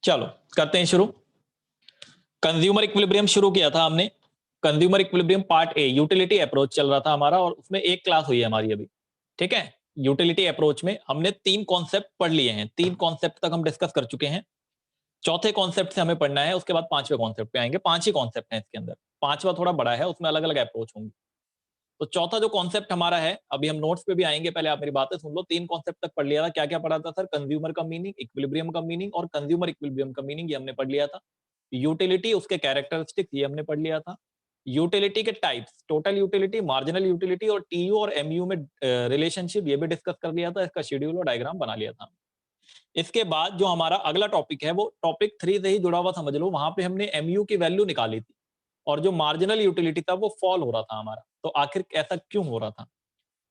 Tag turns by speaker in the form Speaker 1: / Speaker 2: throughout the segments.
Speaker 1: चलो करते हैं शुरू। कंज्यूमर इक्विलिब्रियम शुरू किया था हमने। Consumer equilibrium part A utility approach चल रहा था हमारा, और उसमें एक क्लास हुई है हमारी अभी। ठीक है, यूटिलिटी अप्रोच में हमने 3 कॉन्सेप्ट पढ़ लिए हैं, 3 कॉन्सेप्ट तक हम डिस्कस कर चुके हैं। चौथे कॉन्सेप्ट से हमें पढ़ना है, उसके बाद 5वें कॉन्सेप्ट पे आएंगे। 5 ही कॉन्सेप्ट हैं इसके अंदर, 5वां थोड़ा बड़ा है, उसमें अलग अलग अप्रोच होंगे। तो चौथा जो कॉन्सेप्ट हमारा है, अभी हम नोट्स पे भी आएंगे, पहले आप मेरी बातें सुन लो। 3 कॉन्सेप्ट तक पढ़ लिया था। क्या क्या पढ़ा था सर? कंज्यूमर का मीनिंग, इक्विलिब्रियम का मीनिंग और कंज्यूमर इक्विलिब्रियम का मीनिंग, ये हमने पढ़ लिया था। यूटिलिटी, उसके कैरेक्टरिस्टिक्स, ये हमने पढ़ लिया था। यूटिलिटी के types, total utility, marginal utility और टीयू और एमयू में रिलेशनशिप, ये भी डिस्कस कर लिया था। इसका शेड्यूल और डायग्राम बना लिया था। इसके बाद जो हमारा अगला टॉपिक है, वो टॉपिक 3 से ही जुड़ा हुआ समझ लो। वहां पे हमने एमयू की वैल्यू निकाली थी, और जो मार्जिनल यूटिलिटी था वो फॉल हो रहा था हमारा। तो आखिर ऐसा क्यों हो रहा था?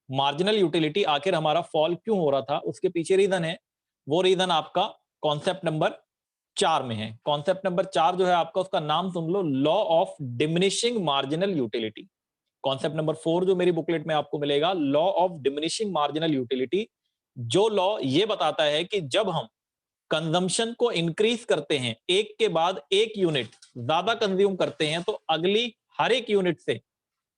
Speaker 1: मार्जिनल यूटिलिटी आखिर हमारा फॉल क्यों हो रहा था, उसके पीछे रीजन है। वो रीजन आपका कॉन्सेप्ट नंबर 4 में है। कॉन्सेप्ट नंबर 4 जो है आपका, उसका नाम सुन लो, law of diminishing marginal utility. Concept number 4 जो मेरी बुकलेट में आपको मिलेगा, law of diminishing marginal utility. जो लॉ ये बताता है कि जब हम कंजम्पशन को इंक्रीज करते हैं, एक के बाद एक यूनिट ज्यादा कंज्यूम करते हैं, तो अगली हर एक यूनिट से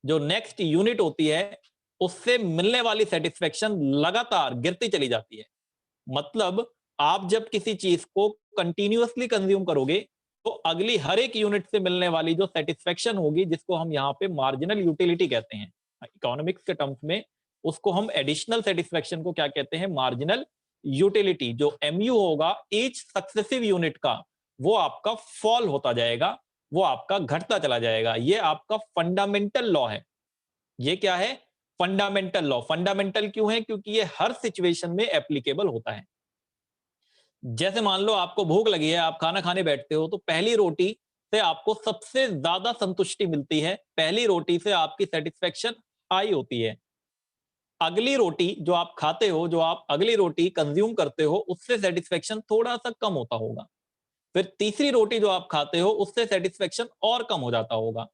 Speaker 1: जो नेक्स्ट यूनिट होती है, उससे मिलने वाली सेटिस्फेक्शन लगातार गिरती चली जाती है। मतलब आप जब किसी चीज को कंटिन्यूअसली कंज्यूम करोगे, तो अगली हर एक यूनिट से मिलने वाली जो सेटिस्फेक्शन होगी, जिसको हम यहाँ पे मार्जिनल यूटिलिटी कहते हैं इकोनॉमिक्स के टर्म्स में, उसको हम एडिशनल सेटिस्फेक्शन को क्या कहते हैं? Marginal utility. जो एमयू होगा ईच सक्सेसिव यूनिट का, वो आपका फॉल होता जाएगा, वो आपका घटता चला जाएगा। ये आपका फंडामेंटल लॉ है। ये क्या है? Fundamental law. फंडामेंटल क्यों है? क्योंकि ये हर सिचुएशन में एप्लीकेबल होता है। जैसे मान लो आपको भूख लगी है, आप खाना खाने बैठते हो, तो पहली रोटी से आपको सबसे ज्यादा संतुष्टि मिलती है, पहली रोटी से आपकी सेटिस्फेक्शन हाई होती है। अगली रोटी जो आप खाते हो, जो आप अगली रोटी कंज्यूम करते हो, उससे सेटिस्फेक्शन थोड़ा सा कम होता होगा। फिर तीसरी रोटी जो आप खाते हो, उससे सेटिस्फेक्शन और कम हो जाता होगा।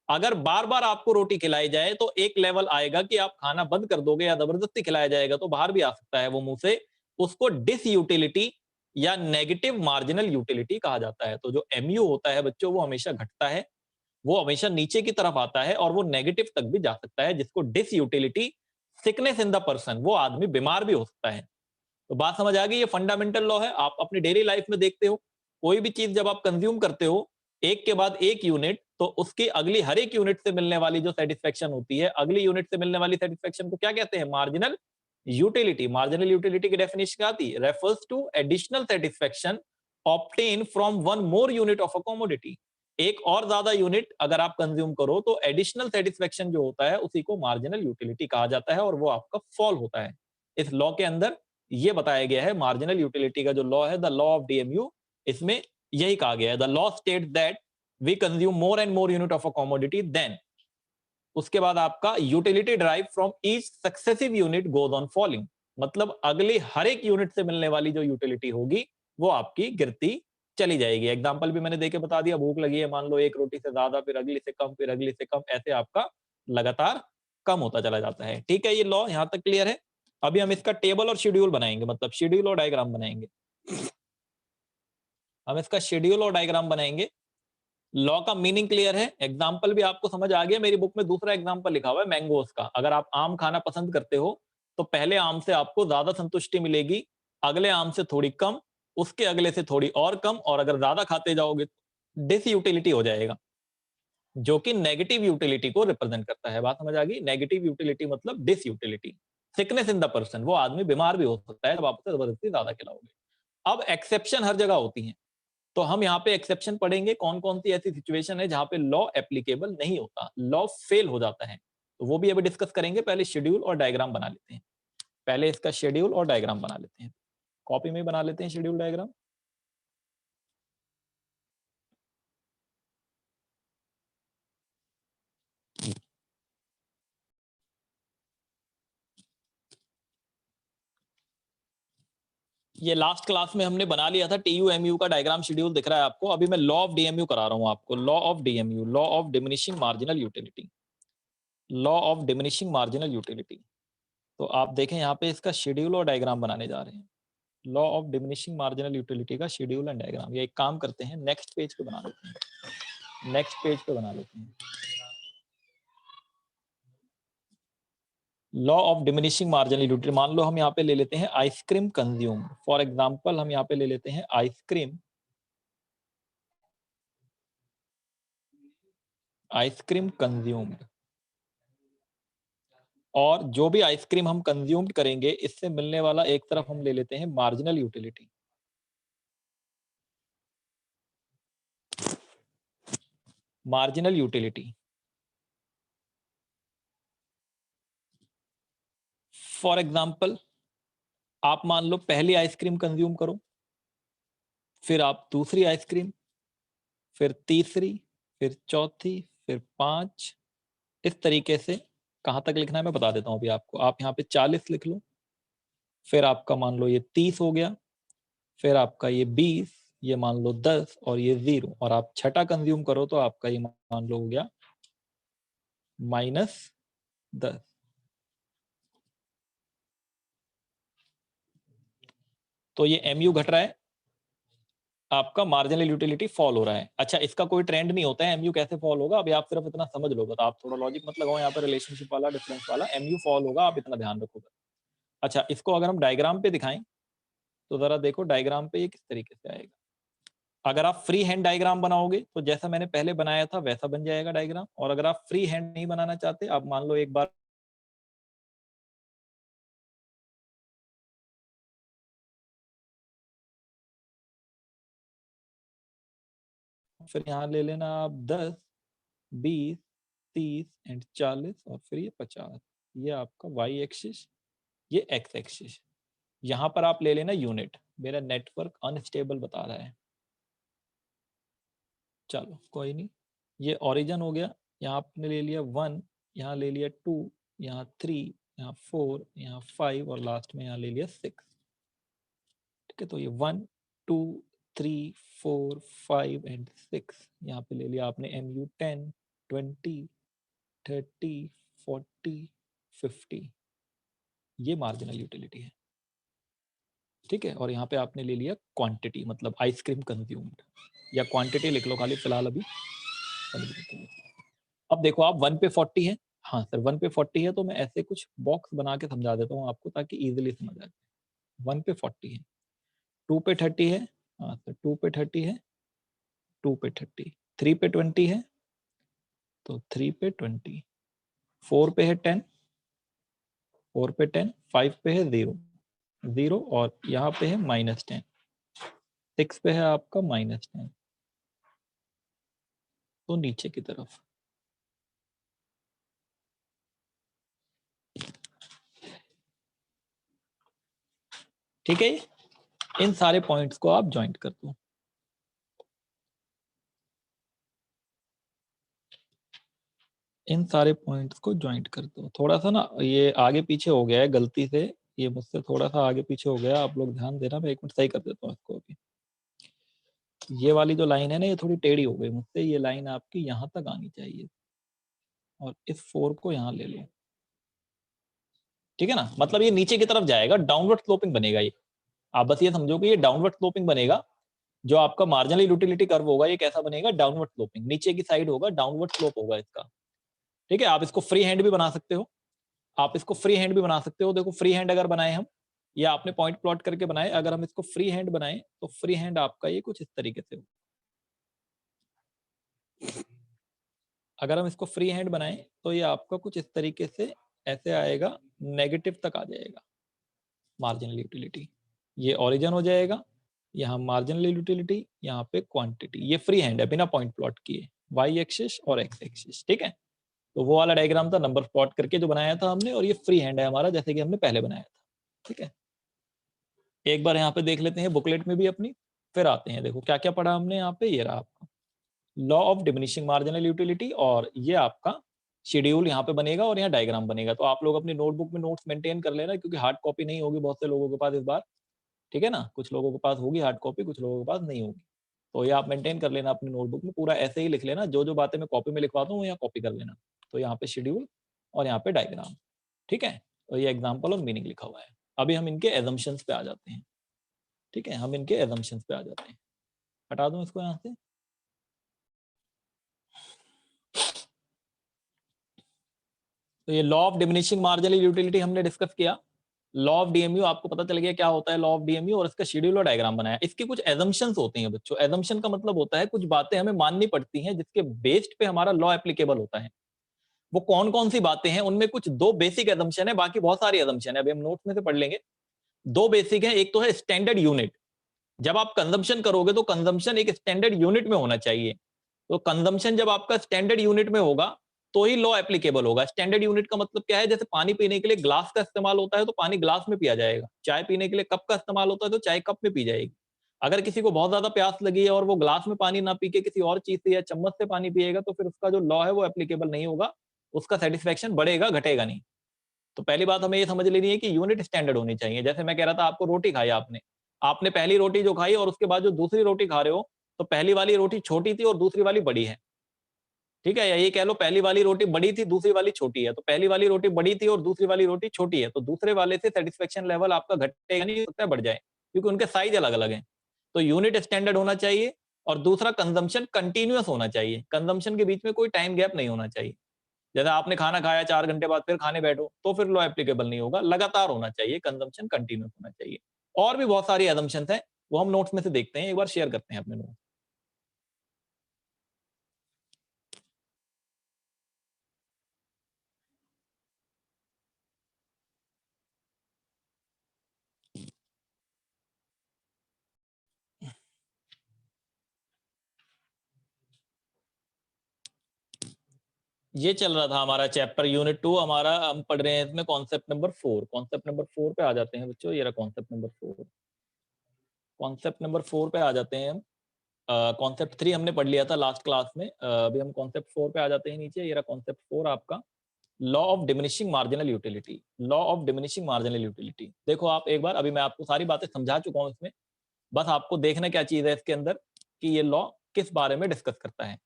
Speaker 1: अगर बार बार आपको रोटी खिलाई जाए, तो एक लेवल आएगा कि आप खाना बंद कर दोगे, या जबरदस्ती खिलाया जाएगा तो बाहर भी आ सकता है वो मुंह से। उसको डिसयूटिलिटी या नेगेटिव मार्जिनल यूटिलिटी कहा जाता है। तो जो एमयू होता है बच्चों, वो हमेशा घटता है, वो हमेशा नीचे की तरफ आता है, और वो नेगेटिव तक भी जा सकता है, जिसको disutility, sickness in the person, वो आदमी बीमार भी हो सकता है। तो बात समझ आ गई? ये फंडामेंटल लॉ है। आप अपनी डेली लाइफ में देखते हो, कोई भी चीज जब आप कंज्यूम करते हो, एक के बाद एक यूनिट, तो उसकी अगली हर एक यूनिट से मिलने वाली जो सेटिस्फेक्शन होती है, अगली यूनिट से मिलने वाली सेटिस्फेक्शन को क्या कहते हैं? Marginal utility. मार्जिनल यूटिलिटी की डेफिनेशन क्या आती है? Refers to additional satisfaction obtain from one more unit of a commodity. एक और ज्यादा यूनिट अगर आप कंज्यूम करो, तो एडिशनल सेटिस्फेक्शन जो होता है, उसी को मार्जिनल यूटिलिटी कहा जाता है, और वो आपका फॉल होता है। इस लॉ के अंदर ये बताया गया है, मार्जिनल यूटिलिटी का जो लॉ है, द लॉ ऑफ डीएमयू, इसमें यही कहा गया है, the law state that we consume more and more unit of a commodity, then उसके बाद आपका utility drive from each successive unit goes on falling. मतलब अगली हर एक यूनिट से मिलने वाली जो यूटिलिटी होगी, वो आपकी गिरती चली जाएगी। एग्जाम्पल भी मैंने देके बता दिया। भूख लगी है, मान लो एक रोटी से ज्यादा, फिर अगली से कम, फिर अगली से कम, ऐसे आपका लगातार कम होता चला जाता है। ठीक है, ये लॉ यहां तक क्लियर है। अभी हम इसका टेबल और शेड्यूल बनाएंगे, मतलब शेड्यूल और डायग्राम बनाएंगे। हम इसका शेड्यूल और डायग्राम बनाएंगे। लॉ का मीनिंग क्लियर है, एग्जाम्पल भी आपको समझ आ गया। मेरी बुक में दूसरा एग्जाम्पल लिखा हुआ है मैंगोस का। अगर आप आम खाना पसंद करते हो, तो पहले आम से आपको ज्यादा संतुष्टि मिलेगी, अगले आम से थोड़ी कम, उसके अगले से थोड़ी और कम, और अगर ज्यादा खाते जाओगे तो डिसयूटिलिटी हो जाएगा, जो कि नेगेटिव यूटिलिटी को रिप्रेजेंट करता है। बात समझ आ गई? नेगेटिव यूटिलिटी मतलब disutility, sickness in the person, वो आदमी बीमार भी हो सकता है जब आप उसे जबरदस्ती ज्यादा खिलाओगे। अब एक्सेप्शन हर जगह होती हैं, तो हम यहाँ पे एक्सेप्शन पढ़ेंगे, कौन कौन सी ऐसी सिचुएशन है जहां पे लॉ एप्लीकेबल नहीं होता, लॉ फेल हो जाता है, तो वो भी अभी डिस्कस करेंगे। पहले शेड्यूल और डायग्राम बना लेते हैं। पहले इसका शेड्यूल और डायग्राम बना लेते हैं, कॉपी में बना लेते हैं शेड्यूल डायग्राम। ये लास्ट क्लास में हमने बना लिया था, टीयूएमयू का डायग्राम शेड्यूल दिख रहा है आपको। अभी मैं लॉ ऑफ डीएमयू करा रहा हूं आपको, law of DMU, law of diminishing marginal utility, law of diminishing marginal utility. तो आप देखें यहाँ पे इसका शेड्यूल और डायग्राम बनाने जा रहे हैं। Law of diminishing marginal utility का शेड्यूल एंड डायग्राम। ये एक काम करते हैं, नेक्स्ट पेज पे बना लेते हैं, नेक्स्ट पेज पे बना लेते हैं। Law of diminishing marginal utility, मान लो हम यहाँ पे ले लेते हैं आइसक्रीम कंज्यूम। फॉर एग्जांपल हम यहाँ पे ले लेते हैं आइसक्रीम कंज्यूम्ड, और जो भी आइसक्रीम हम कंज्यूम करेंगे इससे मिलने वाला एक तरफ हम ले लेते हैं marginal utility. Marginal utility, for example आप मान लो पहली आइसक्रीम कंज्यूम करो, फिर आप दूसरी आइसक्रीम, फिर तीसरी, फिर चौथी, फिर 5, इस तरीके से। कहां तक लिखना है मैं बता देता हूं अभी आपको। आप यहाँ पे 40 लिख लो, फिर आपका मान लो ये 30 हो गया, फिर आपका ये 20, ये मान लो 10 और ये 0, और आप छठा कंज्यूम करो तो आपका ये मान लो हो गया -10। तो ये MU घट रहा है, आपका मार्जिनल यूटिलिटी फॉल हो रहा है। अच्छा, इसका कोई ट्रेंड नहीं होता है, MU कैसे फॉल होगा अभी आप सिर्फ इतना समझ लो, बस आप थोड़ा लॉजिक मत लगाओ यहाँ पे, रिलेशनशिप वाला डिफरेंस वाला MU फॉल होगा, आप इतना ध्यान रखोगे। अच्छा, इसको अगर हम डायग्राम पे दिखाएं तो जरा देखो डायग्राम पे ये किस तरीके से आएगा। अगर आप फ्री हैंड डायग्राम बनाओगे तो जैसा मैंने पहले बनाया था वैसा बन जाएगा डायग्राम, और अगर आप फ्री हैंड नहीं बनाना चाहते, आप मान लो एक बार फिर यहाँ ले लेना आप 10, 20, 30 एंड 40, और फिर ये 50। ये आपका वाई एक्सिस, ये एक्स एक्सिस। यहाँ पर आप ले लेना यूनिट। मेरा नेटवर्क अनस्टेबल बता रहा है, चलो कोई नहीं। ये ओरिजिन हो गया, यहाँ आपने ले लिया 1, यहाँ ले लिया 2, यहाँ 3, यहाँ 4, यहाँ 5, और लास्ट में यहाँ ले लिया 6। ठीक है, तो ये 1, 2, 3, 4, 5 एंड 6। यहाँ पे ले लिया आपने MU 10, 20, 30, 40, 50। ये मार्जिनल यूटिलिटी है। ठीक है, और यहाँ पे आपने ले लिया क्वांटिटी, मतलब आइसक्रीम कंज्यूम्ड, या क्वांटिटी लिख लो खाली फिलहाल अभी। अब देखो आप 1 पे 40 है, हाँ सर 1 पे 40 है, तो मैं ऐसे कुछ बॉक्स बना के समझा देता हूँ आपको ताकि इजीली समझ आ जाए। 1 पे 40 है, 2 पे 30 है, हाँ सर 2 पे 30 है, 2 पे 30, 3 पे 20 है तो 3 पे 20, 4 पे है 10, 4 पे 10, 5 पे है 0, 0, और यहाँ पे है -10, 6 पे है आपका -10, तो नीचे की तरफ। ठीक है, इन सारे पॉइंट्स को आप ज्वाइंट कर दो। इन सारे पॉइंट्स को ज्वाइंट कर दो। थोड़ा सा ना ये आगे पीछे हो गया है गलती से, ये मुझसे थोड़ा सा आगे पीछे हो गया, आप लोग ध्यान देना। मैं एक मिनट सही कर देता हूँ इसको अभी। ये वाली जो लाइन है ना, ये थोड़ी टेढ़ी हो गई मुझसे, ये लाइन आपकी यहाँ तक आनी चाहिए, और इस 4 को यहाँ ले लो। ठीक है ना, मतलब ये नीचे की तरफ जाएगा, डाउनवर्ड स्लोपिंग बनेगा ये। आप बस ये समझो कि ये डाउनवर्ड स्लोपिंग बनेगा। जो आपका मार्जिनल यूटिलिटी कर्व होगा ये कैसा बनेगा, डाउनवर्ड स्लोपिंग, नीचे की साइड होगा, डाउनवर्ड स्लोप होगा इसका। ठीक है, आप इसको फ्री हैंड भी बना सकते हो, आप इसको फ्री हैंड भी बना सकते हो। देखो फ्री हैंड अगर बनाए हम, या आपने पॉइंट प्लॉट करके बनाए, अगर हम इसको फ्री हैंड बनाए तो फ्री हैंड आपका ये कुछ इस तरीके से हो। अगर हम इसको फ्री हैंड बनाए तो ये आपका कुछ इस तरीके से ऐसे आएगा, नेगेटिव तक आ जाएगा मार्जिनल यूटिलिटी। ये ओरिजिन हो जाएगा, यहाँ मार्जिनल यूटिलिटी, यहाँ पे क्वांटिटी। ये फ्री हैंड है बिना पॉइंट प्लॉट किए, वाई एक्सिस और एक्स एक्सिस। ठीक है, तो वो वाला डायग्राम था नंबर प्लॉट करके जो बनाया था हमने, और ये फ्री हैंड है हमारा जैसे कि हमने पहले बनाया था। ठीक है, एक बार यहाँ पे देख लेते हैं बुकलेट में भी अपनी, फिर आते हैं। देखो क्या क्या पढ़ा हमने यहाँ पे, ये रहा आपका law of diminishing marginal utility, और ये आपका शेड्यूल यहाँ पे बनेगा और यहाँ डायग्राम बनेगा। तो आप लोग अपनी नोटबुक में नोट्स मेंटेन कर लेना, क्योंकि हार्ड कॉपी नहीं होगी बहुत से लोगों के पास इस बार। ठीक है ना, कुछ लोगों के पास होगी हार्ड कॉपी, कुछ लोगों के पास नहीं होगी। तो ये आप मेंटेन कर लेना अपनी नोटबुक में, पूरा ऐसे ही लिख लेना। जो जो बातें मैं कॉपी में लिखवाता हूँ यहाँ कॉपी कर लेना। तो यहाँ पे शेड्यूल और यहाँ पे डायग्राम। ठीक है, तो ये एग्जाम्पल और मीनिंग लिखा हुआ है। अभी हम इनके एजम्पशंस पे आ जाते हैं। ठीक है, हम इनके एजम्पशंस पे आ जाते हैं। हटा दूं इसको यहाँ से। तो ये law of diminishing marginal utility हमने डिस्कस किया। लॉ ऑफ डीएमयू आपको पता चल गया क्या होता है लॉ ऑफ डीएमयू, और इसका शेड्यूल और डायग्राम बनाया। इसके कुछ एजम्पशंस होती हैं बच्चों। एजम्पशन का मतलब होता है कुछ बातें हमें माननी पड़ती हैं जिसके बेस्ड पे हमारा लॉ एप्लीकेबल होता है। वो कौन कौन सी बातें हैं, उनमें कुछ दो बेसिक एजम्पशन है, बाकी बहुत सारी एजम्पशन है, अभी हम नोट्स में से पढ़ लेंगे। दो बेसिक है, एक तो है स्टैंडर्ड यूनिट। जब आप कंजम्पशन करोगे तो कंजम्पशन एक स्टैंडर्ड यूनिट में होना चाहिए। तो कंजम्पशन जब आपका स्टैंडर्ड यूनिट में होगा तो ही लॉ एप्लीकेबल होगा। स्टैंडर्ड यूनिट का मतलब क्या है, जैसे पानी पीने के लिए ग्लास का इस्तेमाल होता है तो पानी ग्लास में पिया जाएगा, चाय पीने के लिए कप का इस्तेमाल होता है तो चाय कप में पी जाएगी। अगर किसी को बहुत ज्यादा प्यास लगी है और वो ग्लास में पानी ना पी के किसी और चीज से या चम्मच से पानी पिएगा तो फिर उसका जो लॉ है वो एप्लीकेबल नहीं होगा, उसका सेटिस्फेक्शन बढ़ेगा घटेगा नहीं। तो पहली बात हमें ये समझ लेनी है कि यूनिट स्टैंडर्ड होनी चाहिए। जैसे मैं कह रहा था आपको रोटी खाई आपने, आपने पहली रोटी जो खाई और उसके बाद जो दूसरी रोटी खा रहे हो, तो पहली वाली रोटी छोटी थी और दूसरी वाली बड़ी है, ठीक है, या ये कह लो पहली वाली रोटी बड़ी थी दूसरी वाली छोटी है। तो पहली वाली रोटी बड़ी थी और दूसरी वाली रोटी छोटी है, तो दूसरे वाले से सेटिस्फेक्शन लेवल आपका घटेगा नहीं, हो सकता है बढ़ जाए, क्योंकि उनके साइज अलग अलग हैं। तो यूनिट स्टैंडर्ड होना चाहिए, और दूसरा कंजम्पशन कंटिन्यूअस होना चाहिए। कंजम्पशन के बीच में कोई टाइम गैप नहीं होना चाहिए। जैसे आपने खाना खाया 4 घंटे बाद फिर खाने बैठो तो फिर लॉ एप्लीकेबल नहीं होगा, लगातार होना चाहिए, कंजम्पशन कंटिन्यूअस होना चाहिए। और भी बहुत सारी एजम्पशंस हैं, वो हम नोट्स में से देखते हैं, एक बार शेयर करते हैं अपने नोट्स। ये चल रहा था हमारा चैप्टर यूनिट 2, हमारा हम पढ़ रहे हैं इसमें कॉन्सेप्ट नंबर 4। कॉन्सेप्ट नंबर 4 पे आ जाते हैं बच्चों, ये रहा कॉन्सेप्ट नंबर 4। कॉन्सेप्ट नंबर 4 पे आ जाते हैं हम। कॉन्सेप्ट 3 हमने पढ़ लिया था लास्ट क्लास में, अभी हम कॉन्सेप्ट 4 पे आ जाते हैं नीचे। ये रहा कॉन्सेप्ट 4 आपका, law of diminishing marginal utility. Law of diminishing marginal utility, देखो आप एक बार, अभी मैं आपको सारी बातें समझा चुका हूं इसमें, बस आपको देखना क्या चीज है इसके अंदर कि ये लॉ किस बारे में डिस्कस करता है।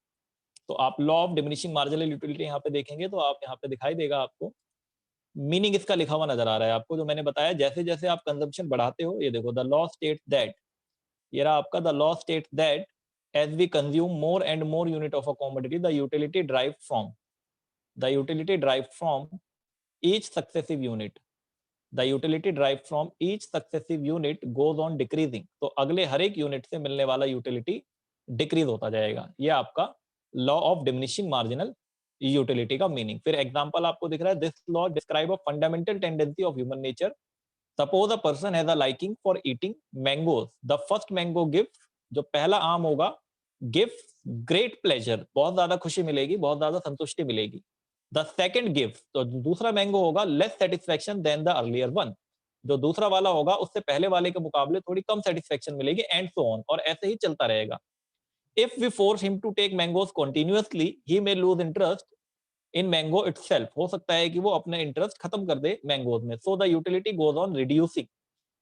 Speaker 1: तो आप law of diminishing marginal utility यहाँ पे देखेंगे तो आप यहाँ पे दिखाई देगा आपको, मीनिंग इसका लिखा हुआ नजर आ रहा है आपको, जो मैंने बताया जैसे जैसे आप कंजम्पशन बढ़ाते हो, ये देखो द लॉ स्टेट्स दैट, ये रहा आपका the law states that as we consume more and more unit of a commodity, the utility derived from each successive unit, the utility derived from each successive unit goes on decreasing। तो अगले हर एक unit से मिलने वाला utility decrease होता जाएगा। ये आपका law of diminishing marginal utility का मीनिंग। फिर एग्जांपल आपको दिख रहा है, this law describe a fundamental tendency of human nature. Suppose a person has a liking for eating mangoes, the first mango gives, जो पहला आम होगा, गिव्स ग्रेट प्लेजर, बहुत ज्यादा खुशी मिलेगी, बहुत ज्यादा संतुष्टि मिलेगी। द सेकंड गिव्स, तो दूसरा मैंगो होगा, less satisfaction then the earlier one, जो दूसरा वाला होगा उससे पहले वाले के मुकाबले थोड़ी कम सेटिस्फेक्शन मिलेगी, एंड सो ऑन, और ऐसे ही चलता रहेगा। If we force him to take mangoes continuously ही may lose interest in mango itself, हो सकता है कि वो अपने इंटरेस्ट खत्म कर दे मैंगोज में। So the utility goes on reducing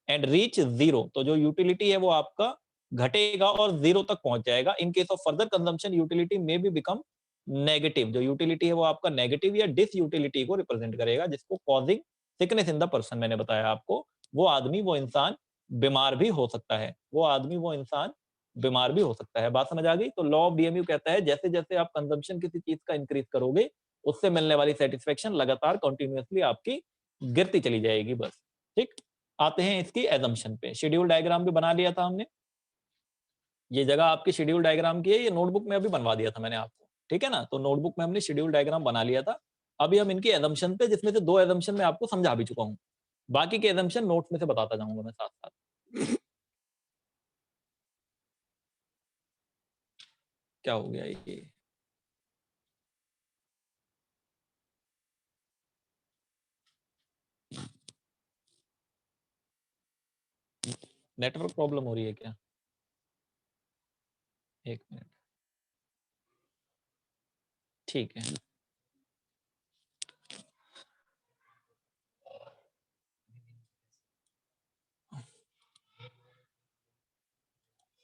Speaker 1: and reach zero, तो जो यूटिलिटी है वो आपका घटेगा और जीरो तक पहुंच जाएगा। इन case of further consumption utility में भी बिकम नेगेटिव, जो यूटिलिटी है वो आपका नेगेटिव या डिस यूटिलिटी को रिप्रेजेंट करेगा, जिसको causing sickness in the person, मैंने बताया आपको, वो आदमी वो इंसान बीमार भी हो सकता है, वो आदमी वो इंसान बीमार भी हो सकता है। बात समझ आ गई? तो लॉ ऑफ डीएमयू कहता है जैसे जैसे आप कंजम्पशन किसी चीज का इंक्रीज करोगे, उससे मिलने वाली सेटिस्फेक्शन लगातार कंटिन्यूअसली आपकी गिरती चली जाएगी, बस। ठीक, आते हैं इसकी एजम्पशन पे। शेड्यूल डायग्राम भी बना लिया था हमने, ये जगह आपकी शेड्यूल डायग्राम की है, ये नोटबुक में अभी बनवा दिया था मैंने आपको, ठीक है ना। तो नोटबुक में हमने शेड्यूल डायग्राम बना लिया था। अभी हम इनकी एजम्पशन पे, जिसमें से 2 एजम्पशन मैं आपको समझा भी चुका हूं, बाकी के एजम्पशन नोट्स में से बताता जाऊंगा मैं साथ साथ। क्या हो गया ये, नेटवर्क प्रॉब्लम हो रही है क्या? एक मिनट, ठीक है।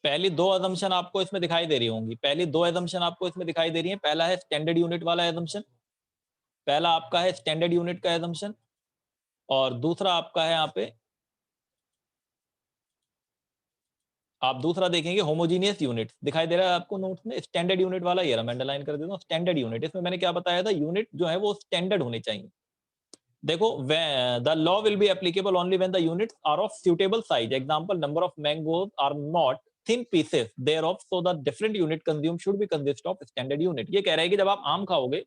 Speaker 1: पहली 2 अजम्पशन आपको इसमें दिखाई दे रही होंगी, पहली 2 अजम्पशन आपको इसमें दिखाई दे रही हैं। पहला है स्टैंडर्ड यूनिट वाला अजम्पशन, पहला आपका है स्टैंडर्ड यूनिट का अजम्पशन, और दूसरा आपका है यहाँ पे आप दूसरा देखेंगे होमोजीनियस यूनिट, दिखाई दे रहा है आपको नोट्स में, स्टैंडर्ड यूनिट वाला, ये मैं अंडरलाइन कर देता हूँ, स्टैंडर्ड यूनिट। इसमें मैंने क्या बताया था, यूनिट जो है वो स्टैंडर्ड होने चाहिए। देखो, the law will be applicable only when the units are of suitable size, example number of mangoes are not thin pieces thereof, so the different unit consume should be consist of standard unit. ये कह रहा है कि जब आप आम खाओगे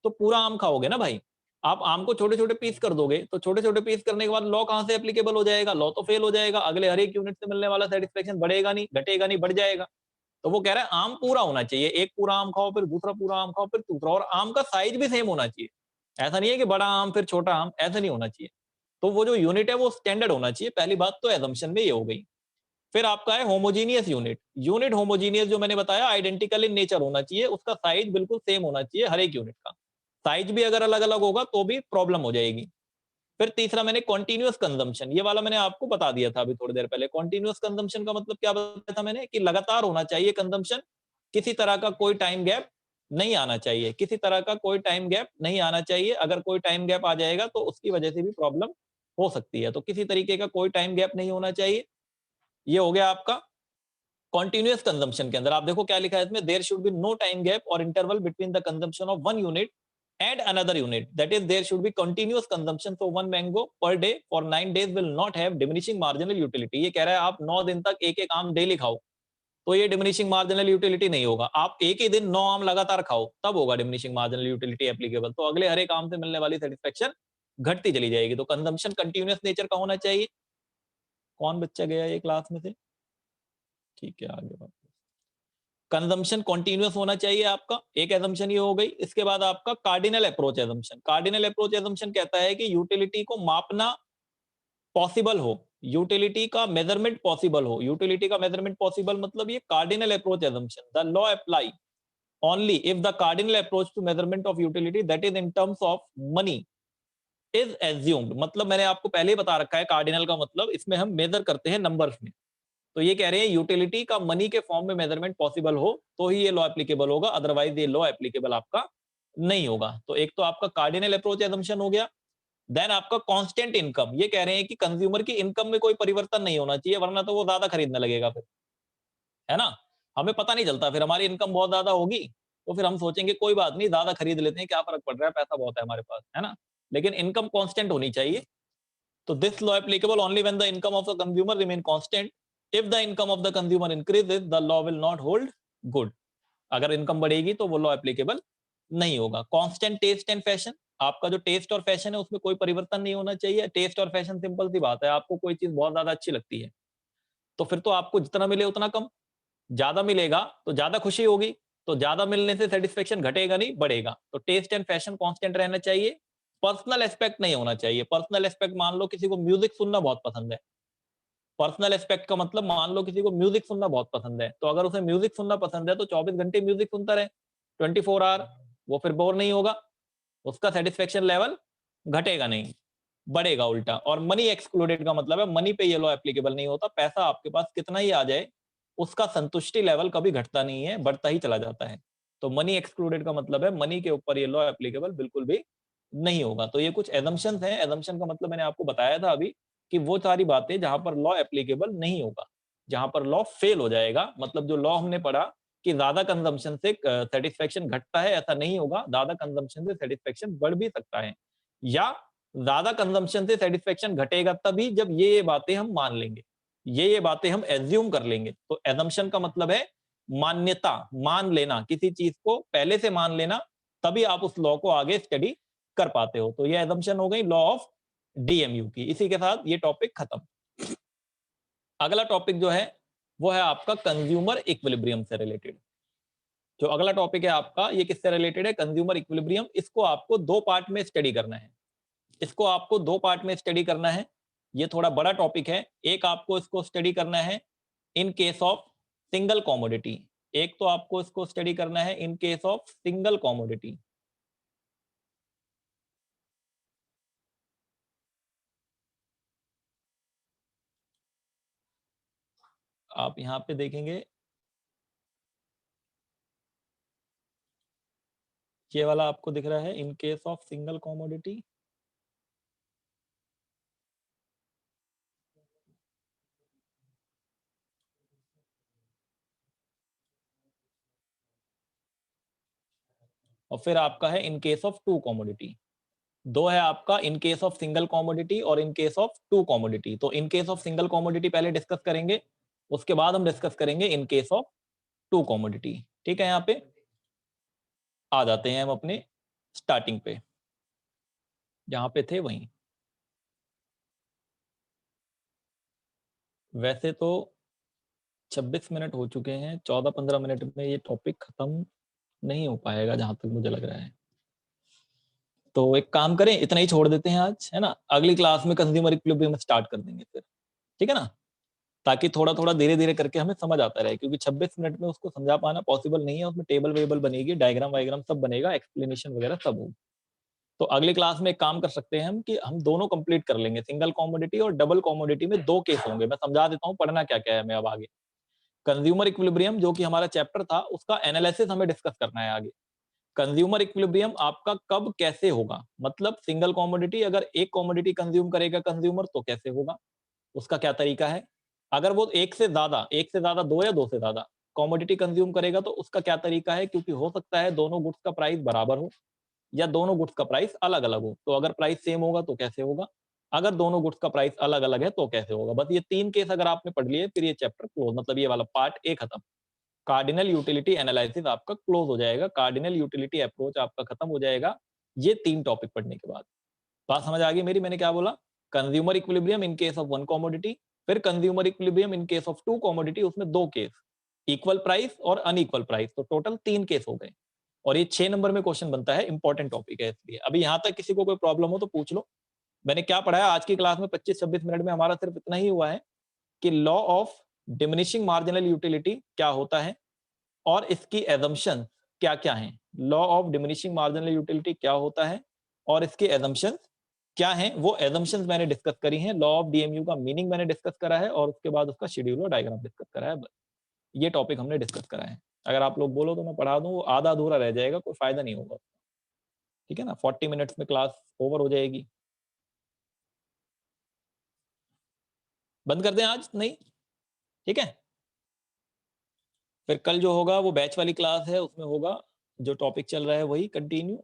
Speaker 1: तो पूरा आम खाओगे ना भाई, आप आम को छोटे छोटे पीस कर दोगे, तो छोटे छोटे पीस करने के बाद लॉ कहां से एप्लीकेबल हो जाएगा, लॉ तो फेल हो जाएगा, अगले हर एक यूनिट से मिलने वाला सेटिस्फेक्शन बढ़ेगा नहीं, घटेगा नहीं, बढ़ जाएगा। तो वो कह रहा है आम पूरा होना चाहिए, एक पूरा आम खाओ, फिर दूसरा पूरा आम खाओ, फिर दूसरा, और आम का साइज भी सेम होना चाहिए। ऐसा नहीं है कि बड़ा आम फिर छोटा आम, ऐसा नहीं होना चाहिए। तो वो जो यूनिट है वो स्टैंडर्ड होना चाहिए, पहली बात तो एजम्पशन में ये हो गई। फिर आपका है होमोजीनियस यूनिट। यूनिट होमोजीनियस जो मैंने बताया, आइडेंटिकल इन नेचर होना चाहिए, उसका साइज बिल्कुल सेम होना चाहिए हर एक यूनिट का। साइज भी अगर अलग अलग होगा तो भी प्रॉब्लम हो जाएगी। फिर तीसरा मैंने कॉन्टिन्यूअस कंजम्पशन, ये वाला मैंने आपको बता दिया था अभी थोड़ी देर पहले। कॉन्टिन्यूअस कंजम्पशन का मतलब क्या बताया था मैंने, कि लगातार होना चाहिए कंजम्पशन, किसी तरह का कोई टाइम गैप नहीं आना चाहिए, किसी तरह का कोई टाइम गैप नहीं आना चाहिए। अगर कोई टाइम गैप आ जाएगा तो उसकी वजह से भी प्रॉब्लम हो सकती है। तो किसी तरीके का कोई टाइम गैप नहीं होना चाहिए। ये हो गया आपका कॉन्टिन्यूअस कंजम्पशन के अंदर। आप देखो क्या लिखा है इसमें, there should be no time gap और interval between the consumption of one unit and another unit, that is there should be continuous consumption, so one mango per day for 9 days will not have diminishing marginal utility। ये कह रहा है आप 9 दिन तक एक एक आम डेली खाओ तो ये डिमिनिशिंग मार्जिनल यूटिलिटी नहीं होगा। आप एक ही दिन 9 आम लगातार खाओ तब होगा डिमिनिशिंग मार्जिनल यूटिलिटी एप्लीकेबल। तो अगले हर एक आम से मिलने वाली सेटिस्फेक्शन घटती चली जाएगी। तो कंजम्पशन कंटिन्यूअस नेचर का होना चाहिए। कौन बच्चा गया ये क्लास में से, ठीक है आगे बात। कंजम्पशन कॉन्टिन्यूअस होना चाहिए आपका, एक एजम्पशन ये हो गई। इसके बाद आपका cardinal approach assumption. Cardinal approach assumption कहता है कि यूटिलिटी को मापना पॉसिबल हो, यूटिलिटी का मेजरमेंट पॉसिबल हो। यूटिलिटी का मेजरमेंट पॉसिबल मतलब ये cardinal approach assumption. The law apply only if the cardinal approach to measurement of utility, that is in terms of money, is assumed. मतलब मैंने आपको पहले ही बता रखा है, कार्डिनल का मतलब इसमें हम मेजर करते हैं नंबर्स में। तो ये कह रहे हैं यूटिलिटी का मनी के फॉर्म में मेजरमेंट पॉसिबल हो तो ही ये लॉ एप्लीकेबल होगा, अदरवाइज ये लॉ एप्लीकेबल आपका नहीं होगा। तो एक तो आपका कार्डिनल अप्रोच एजम्पशन हो गया। देन आपका कांस्टेंट इनकम, ये कह रहे हैं कि कंज्यूमर की इनकम में कोई परिवर्तन नहीं होना चाहिए, वरना तो वो ज्यादा खरीदने लगेगा फिर, है ना। हमें पता नहीं चलता, फिर हमारी इनकम बहुत ज्यादा होगी तो फिर हम सोचेंगे कोई बात नहीं, ज्यादा खरीद लेते हैं, क्या फर्क पड़ रहा है, पैसा बहुत है हमारे पास, है ना। लेकिन इनकम कांस्टेंट होनी चाहिए। तो this law applicable only when the income of the consumer remain constant. If the income of the consumer increases the law will not hold good. अगर इनकम बढ़ेगी तो वो लॉ एप्लीकेबल नहीं होगा। कांस्टेंट टेस्ट एंड फैशन, आपका जो test और fashion है उसमें कोई परिवर्तन नहीं होना चाहिए। टेस्ट और फैशन सिंपल सी बात है, आपको कोई चीज बहुत ज्यादा अच्छी लगती है तो फिर तो आपको जितना मिले उतना कम, ज्यादा मिलेगा तो ज्यादा खुशी होगी, तो ज्यादा मिलने से सेटिस्फेक्शन घटेगा नहीं बढ़ेगा। तो टेस्ट एंड फैशन कांस्टेंट रहना चाहिए। पर्सनल एस्पेक्ट नहीं होना चाहिए। पर्सनल एस्पेक्ट, मान लो किसी को म्यूजिक सुनना बहुत पसंद है, पर्सनल एस्पेक्ट का मतलब मान लो किसी को म्यूजिक सुनना बहुत पसंद है, तो अगर उसे म्यूजिक सुनना पसंद है तो 24 घंटे म्यूजिक सुनता रहे, 24 आवर, वो फिर बोर नहीं होगा, उसका सेटिस्फेक्शन लेवल घटेगा नहीं, बढ़ेगा उल्टा। और मनी एक्सक्लूडेड का मतलब है मनी पे ये लॉ एप्लीकेबल नहीं होता। पैसा आपके पास कितना ही आ जाए उसका संतुष्टि लेवल कभी घटता नहीं है, बढ़ता ही चला जाता है। तो मनी एक्सक्लूडेड का मतलब है मनी के ऊपर ये लॉ एप्लीकेबल बिल्कुल भी नहीं होगा। तो ये कुछ एजम्पशंस हैं। एजम्पशन का मतलब मैंने आपको बताया था अभी कि वो सारी बातें जहां पर लॉ एप्लीकेबल नहीं होगा, जहां पर लॉ फेल हो जाएगा। मतलब जो लॉ हमने पढ़ा कि ज्यादा कंजम्पशन से सेटिस्फेक्शन घटता है, ऐसा नहीं होगा। ज्यादा कंजम्पशन से सेटिस्फेक्शन बढ़ भी सकता है, या ज्यादा कंजम्पशन से सेटिस्फेक्शन घटेगा तभी जब ये बातें हम मान लेंगे, ये बातें हम एज्यूम कर लेंगे। तो एजम्पशन का मतलब है मान्यता, मान लेना, किसी चीज को पहले से मान लेना, तभी आप उस लॉ को आगे स्टडी कर पाते हो। तो ये एजम्पशन हो गई लॉ ऑफ डीएमयू की। इसी के साथ ये टॉपिक खत्म। अगला टॉपिक जो है वो है आपका कंज्यूमर इक्विलिब्रियम से रिलेटेड। जो अगला टॉपिक है आपका, ये किससे रिलेटेड है, कंज्यूमर इक्विलिब्रियम। इसको आपको दो पार्ट में स्टडी करना है। इसको आपको दो पार्ट में स्टडी करना है। ये थोड़ा बड़ा टॉपिक है। एक आपको इसको स्टडी करना है in case of single commodity, एक तो आपको इसको स्टडी करना है in case of single commodity. आप यहां पे देखेंगे ये वाला आपको दिख रहा है in case of single commodity. और फिर आपका है in case of two commodity. दो है आपका in case of single commodity और in case of two commodity. तो in case of single commodity पहले डिस्कस करेंगे, उसके बाद हम डिस्कस करेंगे in case of two commodity. ठीक है, यहाँ पे आ जाते हैं हम अपने स्टार्टिंग पे, जहां पे थे वहीं। वैसे तो 26 मिनट हो चुके हैं, 14-15 मिनट में ये टॉपिक खत्म नहीं हो पाएगा जहां तक मुझे लग रहा है। तो एक काम करें, इतना ही छोड़ देते हैं आज, है ना। अगली क्लास में कंज्यूमर इक्विलिब्रियम स्टार्ट कर देंगे फिर, ठीक है ना, ताकि थोड़ा थोड़ा धीरे धीरे करके हमें समझ आता रहे, क्योंकि 26 मिनट में उसको समझा पाना पॉसिबल नहीं है। उसमें टेबल वेबल बनेगी, डायग्राम वायग्राम सब बनेगा, एक्सप्लेनेशन वगैरह सब होगा। तो अगली क्लास में एक काम कर सकते हैं हम कि हम दोनों कंप्लीट कर लेंगे, सिंगल कॉमोडिटी और डबल कॉमोडिटी में दो केस होंगे। मैं समझा देता हूँ पढ़ना क्या क्या है। मैं अब आगे कंज्यूमर इक्विलिब्रियम जो कि हमारा चैप्टर था, उसका एनालिसिस हमें डिस्कस करना है आगे। कंज्यूमर इक्विलिब्रियम आपका कब कैसे होगा, मतलब सिंगल कॉमोडिटी अगर एक कॉमोडिटी कंज्यूम करेगा कंज्यूमर तो कैसे होगा, उसका क्या तरीका है। अगर वो एक से ज्यादा दो या दो से ज्यादा कॉमोडिटी कंज्यूम करेगा तो उसका क्या तरीका है, क्योंकि हो सकता है दोनों गुड्स का प्राइस बराबर हो या दोनों गुड्स का प्राइस अलग अलग हो। तो अगर प्राइस सेम होगा तो कैसे होगा, अगर दोनों गुड्स का प्राइस अलग अलग है तो कैसे होगा। बस ये तीन केस अगर आपने पढ़ लिए फिर ये चैप्टर क्लोज, मतलब ये वाला पार्ट ए खत्म। कार्डिनल यूटिलिटी एनालिसिस आपका क्लोज हो जाएगा, कार्डिनल यूटिलिटी अप्रोच आपका खत्म हो जाएगा ये तीन टॉपिक पढ़ने के बाद। बात समझ आ गई मेरी, मैंने क्या बोला। Consumer equilibrium in case of one commodity, फिर consumer equilibrium in case of two commodity, उसमें दो केस, इक्वल प्राइस और अनइक्वल प्राइस, तो टोटल तीन केस हो गए। और ये 6 नंबर में क्वेश्चन बनता है, इंपॉर्टेंट टॉपिक है इसलिए। अभी यहां तक किसी को कोई प्रॉब्लम हो तो पूछ लो। मैंने क्या पढ़ाया आज की क्लास में 25-26 मिनट में, हमारा सिर्फ इतना ही हुआ है कि law of diminishing marginal utility क्या होता है और इसकी एजम्पशन क्या क्या हैं। Law of diminishing marginal utility क्या होता है और इसके एजम्पशन क्या हैं, वो एजम्पशंस मैंने डिस्कस करी हैं। लॉ ऑफ डीएमयू का मीनिंग मैंने डिस्कस करा है और उसके बाद उसका शेड्यूल और डायग्राम डिस्कस करा है। ये टॉपिक हमने डिस्कस करा है। अगर आप लोग बोलो तो मैं पढ़ा दूं, वो आधा अधूरा रह जाएगा, कोई फायदा नहीं होगा। ठीक है ना, 40 मिनट्स में क्लास ओवर हो जाएगी। बंद कर दें आज, नहीं? ठीक है, फिर कल जो होगा वो बैच वाली क्लास है, उसमें होगा जो टॉपिक चल रहा है वही कंटिन्यू।